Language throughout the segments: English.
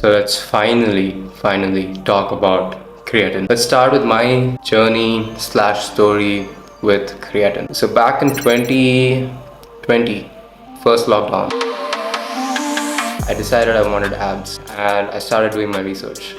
So let's finally talk about creatine. Let's start with my journey slash story with creatine. So back in 2020, first lockdown, I decided I wanted abs and I started doing my research.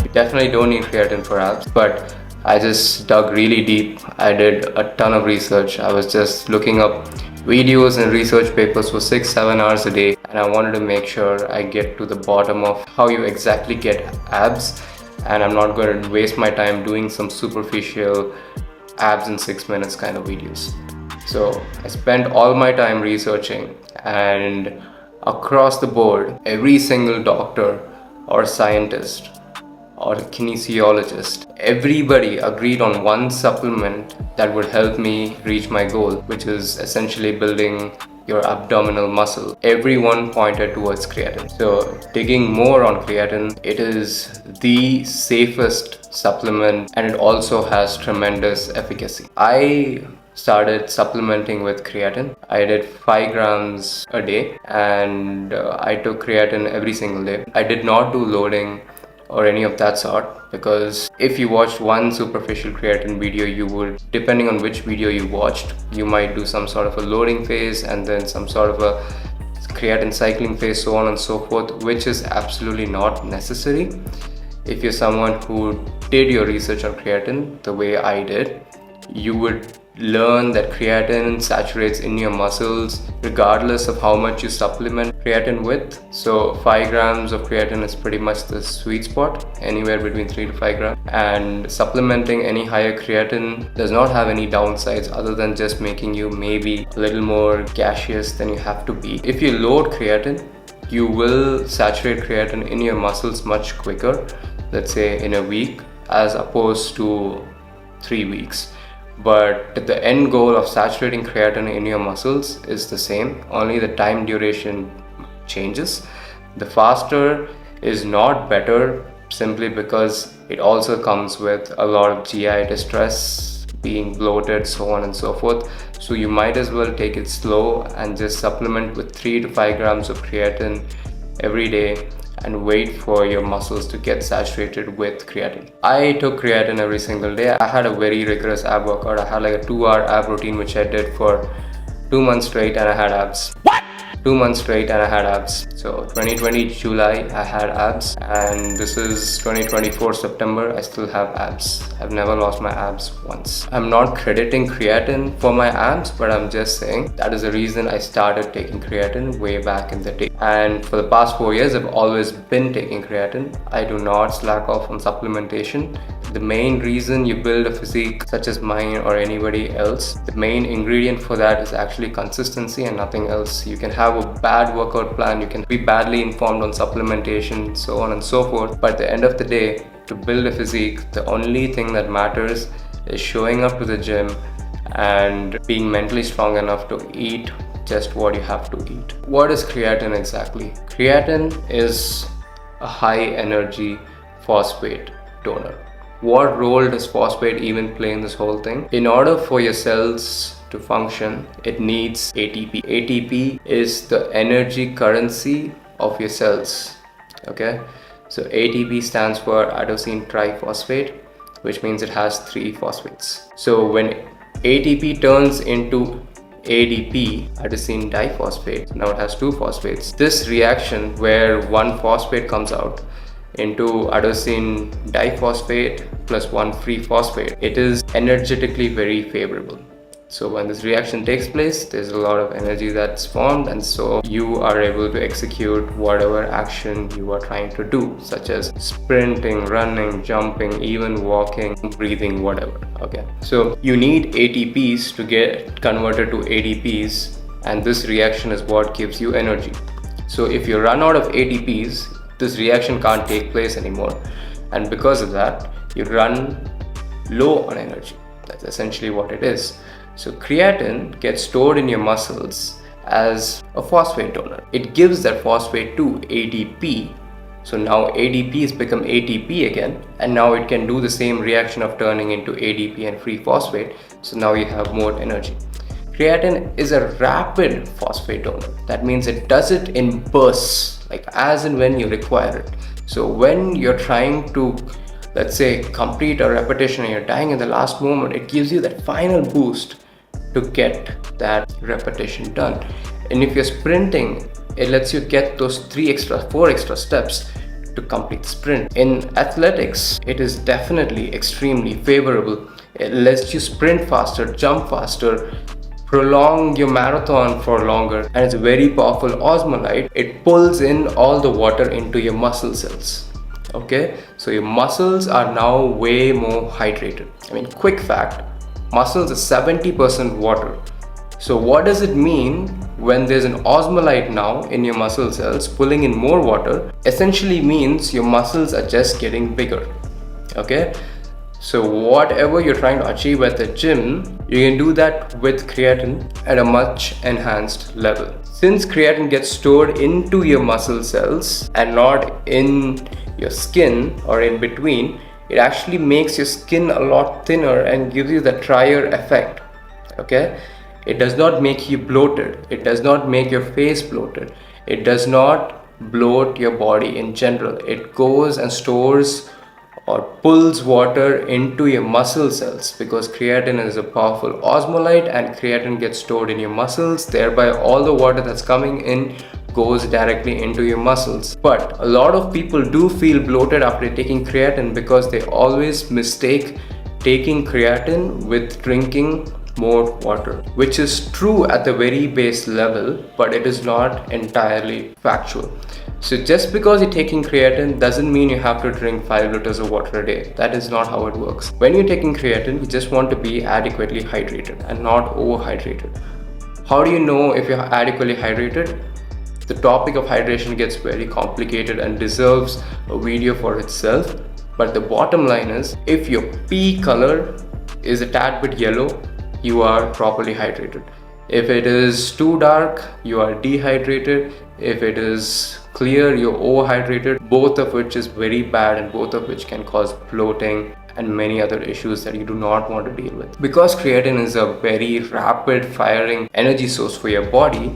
You definitely don't need creatine for abs, but I just dug really deep. I did a ton of research. I was just looking up videos and research papers for 6-7 hours a day, and I wanted to make sure I get to the bottom of how you exactly get abs, and I'm not going to waste my time doing some superficial abs in 6 minutes kind of videos. So I spent all my time researching, and across the board, every single doctor or scientist or a kinesiologist, everybody agreed on one supplement that would help me reach my goal, which is essentially building your abdominal muscle. Everyone pointed towards creatine. So digging more on creatine, it is the safest supplement and it also has tremendous efficacy. I started supplementing with creatine. I did 5 grams a day and I took creatine every single day. I did not do loading or any of that sort, because if you watched one superficial creatine video, you would, depending on which video you watched, you might do some sort of a loading phase and then some sort of a creatine cycling phase, so on and so forth, which is absolutely not necessary. If you're someone who did your research on creatine the way I did, you would learn that creatine saturates in your muscles regardless of how much you supplement creatine with. So 5 grams of creatine is pretty much the sweet spot, anywhere between 3 to 5 grams. And supplementing any higher creatine does not have any downsides other than just making you maybe a little more gaseous than you have to be. If you load creatine, you will saturate creatine in your muscles much quicker, let's say in a week, as opposed to 3 weeks. But the end goal of saturating creatine in your muscles is the same, only the time duration changes. The faster is not better simply because it also comes with a lot of GI distress, being bloated, so on and so forth. So you might as well take it slow and just supplement with 3 to 5 grams of creatine every day and wait for your muscles to get saturated with creatine. I took creatine every single day. I had a very rigorous ab workout. I had like a 2-hour ab routine which I did for 2 months straight and I had abs. 2 months straight and I had abs. So 2020 July I had abs, and this is 2024 September, I still have abs. I've never lost my abs once. I'm not crediting creatine for my abs, but I'm just saying that is the reason I started taking creatine way back in the day. And for the past 4 years I've always been taking creatine. I do not slack off on supplementation. The main reason you build a physique such as mine or anybody else, the main ingredient for that is actually consistency and nothing else. You can have a bad workout plan, you can be badly informed on supplementation, so on and so forth, but at the end of the day, to build a physique, the only thing that matters is showing up to the gym and being mentally strong enough to eat just what you have to eat. What is creatine exactly? Creatine is a high energy phosphate donor. What role does phosphate even play in this whole thing? In order for your cells to function, it needs ATP. ATP is the energy currency of your cells. Okay, so ATP stands for adenosine triphosphate, which means it has 3 phosphates. So when ATP turns into ADP, adenosine diphosphate, now it has 2 phosphates. This reaction where 1 phosphate comes out into adenosine diphosphate plus 1 free phosphate, it is energetically very favorable. So when this reaction takes place, there's a lot of energy that's formed, and so you are able to execute whatever action you are trying to do, such as sprinting, running, jumping, even walking, breathing, whatever. Okay, so you need ATPs to get converted to ADPs, and this reaction is what gives you energy. So if you run out of ATPs, this reaction can't take place anymore, and because of that you run low on energy. That's essentially what it is. So creatine gets stored in your muscles as a phosphate donor. It gives that phosphate to ADP. So now ADPs become ATP again, and now it can do the same reaction of turning into ADP and free phosphate. So now you have more energy. Creatine is a rapid phosphate donor. That means it does it in bursts, like as and when you require it. So when you're trying to, let's say, complete a repetition and you're dying in the last moment, it gives you that final boost to get that repetition done. And if you're sprinting, it lets you get those 4 extra steps to complete the sprint. In athletics, it is definitely extremely favorable. It lets you sprint faster, jump faster, prolong your marathon for longer, and it's a very powerful osmolyte. It pulls in all the water into your muscle cells. Okay, so your muscles are now way more hydrated. I mean, quick fact, muscles are 70% water. So what does it mean when there's an osmolyte now in your muscle cells pulling in more water? Essentially means your muscles are just getting bigger. Okay, so whatever you're trying to achieve at the gym, you can do that with creatine at a much enhanced level. Since creatine gets stored into your muscle cells and not in your skin or in between, it actually makes your skin a lot thinner and gives you the drier effect. Okay, it does not make you bloated. It does not make your face bloated. It does not bloat your body in general. It goes and stores or pulls water into your muscle cells, because creatine is a powerful osmolyte and creatine gets stored in your muscles. Thereby all the water that's coming in goes directly into your muscles. But a lot of people do feel bloated after taking creatine because they always mistake taking creatine with drinking more water, which is true at the very base level, but it is not entirely factual. So just because you're taking creatine doesn't mean you have to drink 5 liters of water a day. That is not how it works. When you're taking creatine, you just want to be adequately hydrated and not overhydrated. How do you know if you're adequately hydrated? The topic of hydration gets very complicated and deserves a video for itself. But the bottom line is, if your pee color is a tad bit yellow, you are properly hydrated. If it is too dark, you are dehydrated. If it is clear, you're overhydrated, both of which is very bad and both of which can cause bloating and many other issues that you do not want to deal with. Because creatine is a very rapid firing energy source for your body,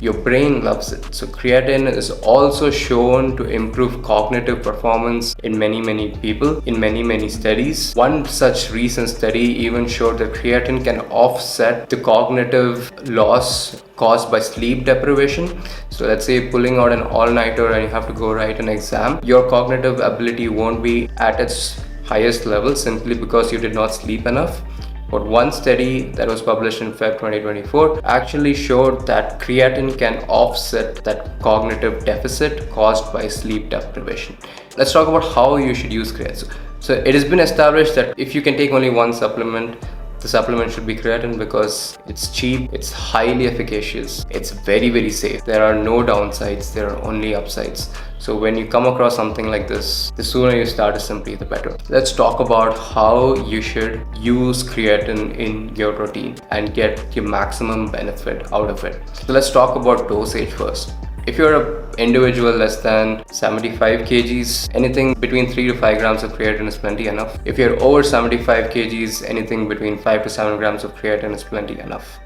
your brain loves it. So creatine is also shown to improve cognitive performance in many people, in many studies. One such recent study even showed that creatine can offset the cognitive loss caused by sleep deprivation. So let's say pulling out an all-nighter and you have to go write an exam, your cognitive ability won't be at its highest level simply because you did not sleep enough. But one study that was published in Feb 2024 actually showed that creatine can offset that cognitive deficit caused by sleep deprivation. Let's talk about how you should use creatine. So it has been established that if you can take only one supplement, the supplement should be creatine because it's cheap, it's highly efficacious, it's very safe. There are no downsides, there are only upsides. So when you come across something like this, the sooner you start is simply the better. Let's talk about how you should use creatine in your routine and get your maximum benefit out of it. So let's talk about dosage first. If you're an individual less than 75 kgs, anything between 3 to 5 grams of creatine is plenty enough. If you're over 75 kgs, anything between 5 to 7 grams of creatine is plenty enough.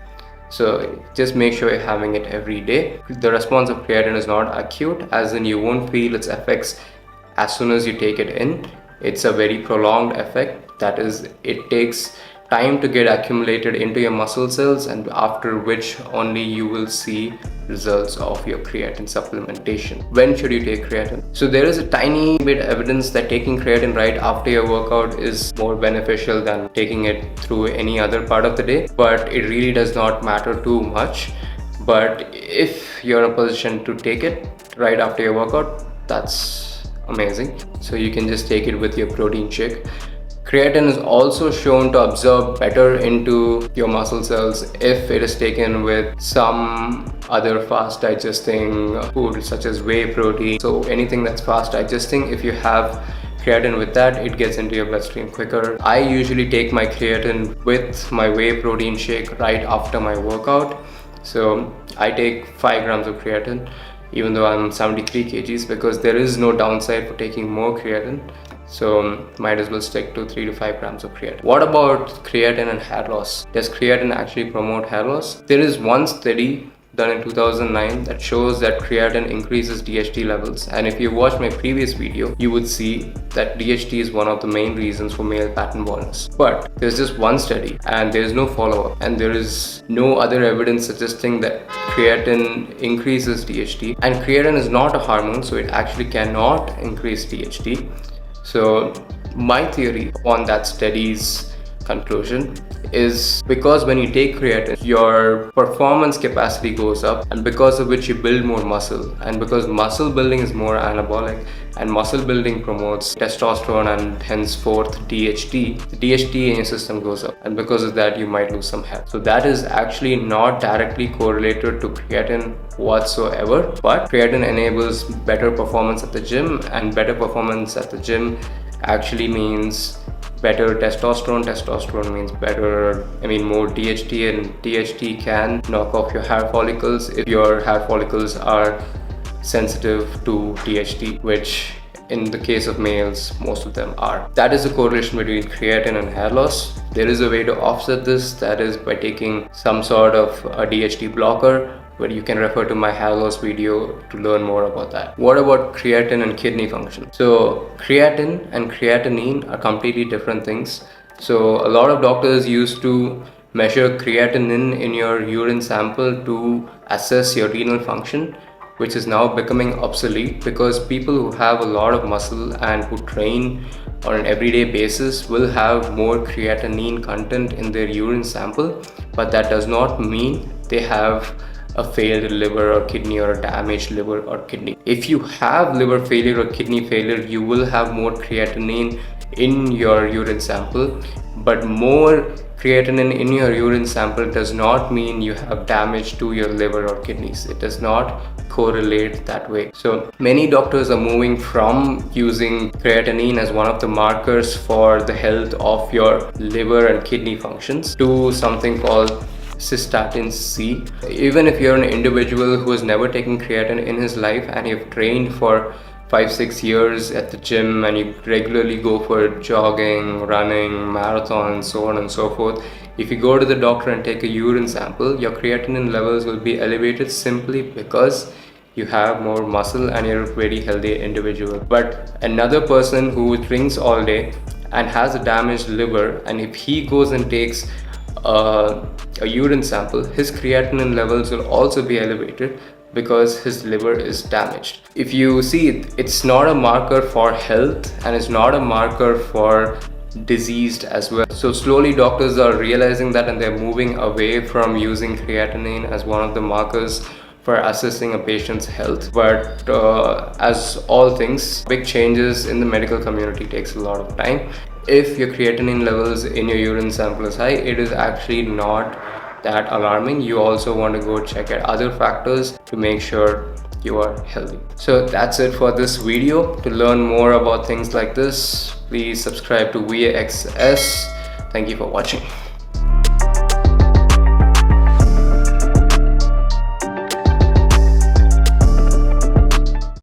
So just make sure you're having it every day. The response of creatine is not acute, as in you won't feel its effects as soon as you take it in. It's a very prolonged effect. That is, it takes time to get accumulated into your muscle cells, and after which only you will see results of your creatine supplementation. When should you take creatine? So there is a tiny bit evidence that taking creatine right after your workout is more beneficial than taking it through any other part of the day, but it really does not matter too much. But if you're in a position to take it right after your workout, that's amazing. So you can just take it with your protein shake. Creatine is also shown to absorb better into your muscle cells if it is taken with some other fast digesting food such as whey protein. So anything that's fast digesting, if you have creatine with that, it gets into your bloodstream quicker. I usually take my creatine with my whey protein shake right after my workout. So I take 5 grams of creatine even though I'm 73 kgs, because there is no downside for taking more creatine. So might as well stick to 3 to 5 grams of creatine. What about creatine and hair loss? Does creatine actually promote hair loss? There is one study done in 2009 that shows that creatine increases DHT levels, and if you watch my previous video you would see that DHT is one of the main reasons for male pattern baldness. But there's just one study and there's no follow-up, and there is no other evidence suggesting that creatine increases DHT, and creatine is not a hormone, so it actually cannot increase DHT. So my theory on that study's conclusion is because when you take creatine, your performance capacity goes up, and because of which you build more muscle, and because muscle building is more anabolic and muscle building promotes testosterone and henceforth DHT, the DHT in your system goes up, and because of that you might lose some hair. So that is actually not directly correlated to creatine whatsoever, but creatine enables better performance at the gym, and better performance at the gym actually means better testosterone. Testosterone means more DHT, and DHT can knock off your hair follicles if your hair follicles are sensitive to DHT, which in the case of males, most of them are. That is the correlation between creatine and hair loss. There is a way to offset this, that is by taking some sort of a DHT blocker, where you can refer to my hair loss video to learn more about that. What about creatine and kidney function? So creatine and creatinine are completely different things. So a lot of doctors used to measure creatinine in your urine sample to assess your renal function, which is now becoming obsolete because people who have a lot of muscle and who train on an everyday basis will have more creatinine content in their urine sample, but that does not mean they have a failed liver or kidney or a damaged liver or kidney. If you have liver failure or kidney failure, you will have more creatinine in your urine sample, but more creatinine in your urine sample does not mean you have damage to your liver or kidneys. It does not correlate that way. So many doctors are moving from using creatinine as one of the markers for the health of your liver and kidney functions to something called cystatin C. Even if you're an individual who has never taken creatine in his life and you've trained for 5-6 years at the gym and you regularly go for jogging, running, marathons, so on and so forth, if you go to the doctor and take a urine sample, your creatinine levels will be elevated simply because you have more muscle and you're a very healthy individual. But another person who drinks all day and has a damaged liver, and if he goes and takes a urine sample, his creatinine levels will also be elevated because his liver is damaged. If you see, it's not a marker for health and it's not a marker for diseased as well. So slowly doctors are realizing that, and they're moving away from using creatinine as one of the markers for assessing a patient's health. But as all things, big changes in the medical community takes a lot of time. If your creatinine levels in your urine sample is high, it is actually not that alarming. You also want to go check at other factors to make sure you are healthy. So that's it for this video. To learn more about things like this, please subscribe to VAXS. Thank you for watching.